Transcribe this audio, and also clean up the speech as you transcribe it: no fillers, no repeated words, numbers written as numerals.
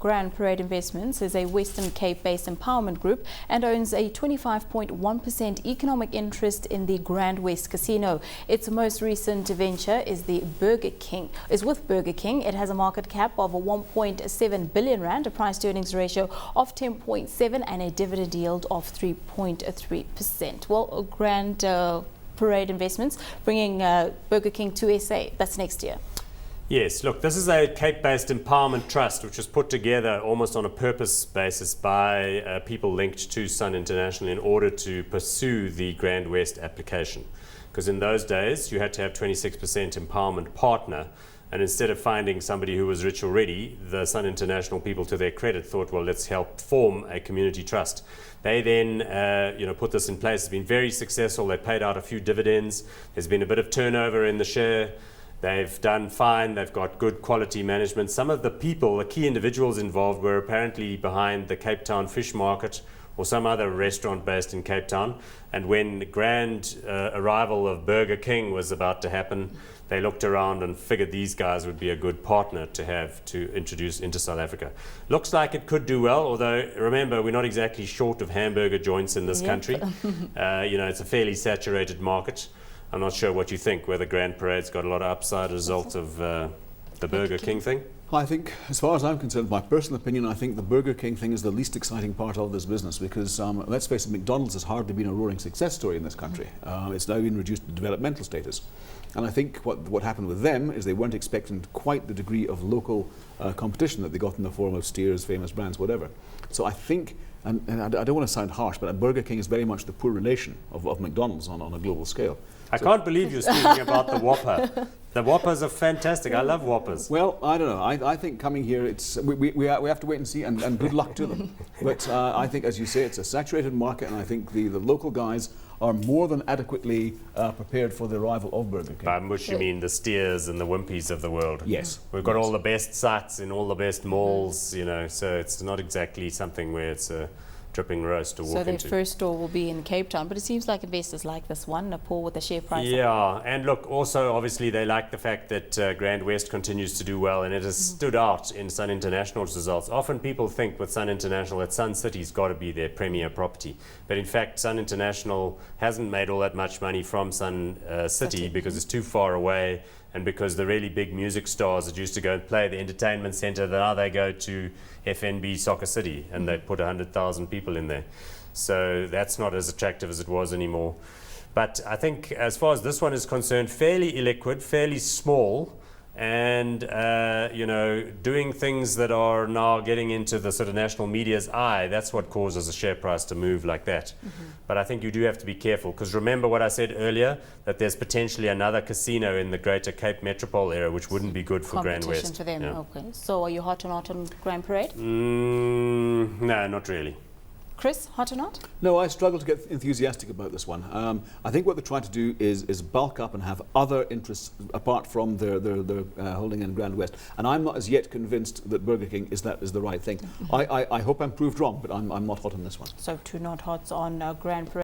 Grand Parade Investments is a Western Cape-based empowerment group and owns a 25.1% economic interest in the Grand West Casino. Its most recent venture is with Burger King. It has a market cap of 1.7 billion rand, a price-to-earnings ratio of 10.7 and a dividend yield of 3.3%. Well, Grand Parade Investments bringing Burger King to SA. That's next year. Yes, look, this is a Cape-based empowerment trust which was put together almost on a purpose basis by people linked to Sun International in order to pursue the Grand West application. Because in those days you had to have 26% empowerment partner, and instead of finding somebody who was rich already, the Sun International people, to their credit, thought, well, let's help form a community trust. They then put this in place. It's been very successful. They paid out a few dividends. There's been a bit of turnover in the share. They've done fine. They've got good quality management. Some of the people, the key individuals involved, were apparently behind the Cape Town fish market or some other restaurant based in Cape Town. And when the grand arrival of Burger King was about to happen, they looked around and figured these guys would be a good partner to have to introduce into South Africa. Looks like it could do well, although remember, we're not exactly short of hamburger joints in this country. It's a fairly saturated market. I'm not sure what you think, whether Grand Parade's got a lot of upside as a result of the Burger King thing. I think, as far as I'm concerned, my personal opinion, I think the Burger King thing is the least exciting part of this business because, let's face it, McDonald's has hardly been a roaring success story in this country. It's now been reduced to developmental status. And I think what happened with them is they weren't expecting quite the degree of local competition that they got in the form of steers, famous brands, whatever. So I think, and I don't want to sound harsh, but Burger King is very much the poor relation of McDonald's on a global scale. I can't believe you're speaking about the Whopper. The Whoppers are fantastic. I love Whoppers. Well, I don't know. I think coming here, we have to wait and see, and good luck to them. But I think, as you say, it's a saturated market, and I think the local guys are more than adequately prepared for the arrival of Burger King. By which you mean the Steers and the Wimpies of the world. Yes. We've got all the best sites in all the best malls, so it's not exactly something where it's a dripping roast to walk into. So their first store will be in Cape Town, but it seems like investors like this one, Paul, with the share price. Yeah, and look, also obviously they like the fact that Grand West continues to do well, and it has stood out in Sun International's results. Often people think with Sun International that Sun City's got to be their premier property, but in fact Sun International hasn't made all that much money from Sun City because it's too far away, and because the really big music stars that used to go and play at the entertainment centre, now they go to FNB Soccer City and they put 100,000 people in there. So that's not as attractive as it was anymore. But I think as far as this one is concerned, fairly illiquid, fairly small, and doing things that are now getting into the sort of national media's eye. That's what causes a share price to move like that. But I think you do have to be careful, because remember what I said earlier, that there's potentially another casino in the greater Cape Metropole area which wouldn't be good for Grand West. For them. Yeah. Okay. So are you hot or not on Grand Parade? No, not really. Chris, hot or not? No, I struggle to get enthusiastic about this one. I think what they're trying to do is bulk up and have other interests apart from their holding in Grand West. And I'm not as yet convinced that Burger King is the right thing. I hope I'm proved wrong, but I'm not hot on this one. So two not hots on Grand Parade.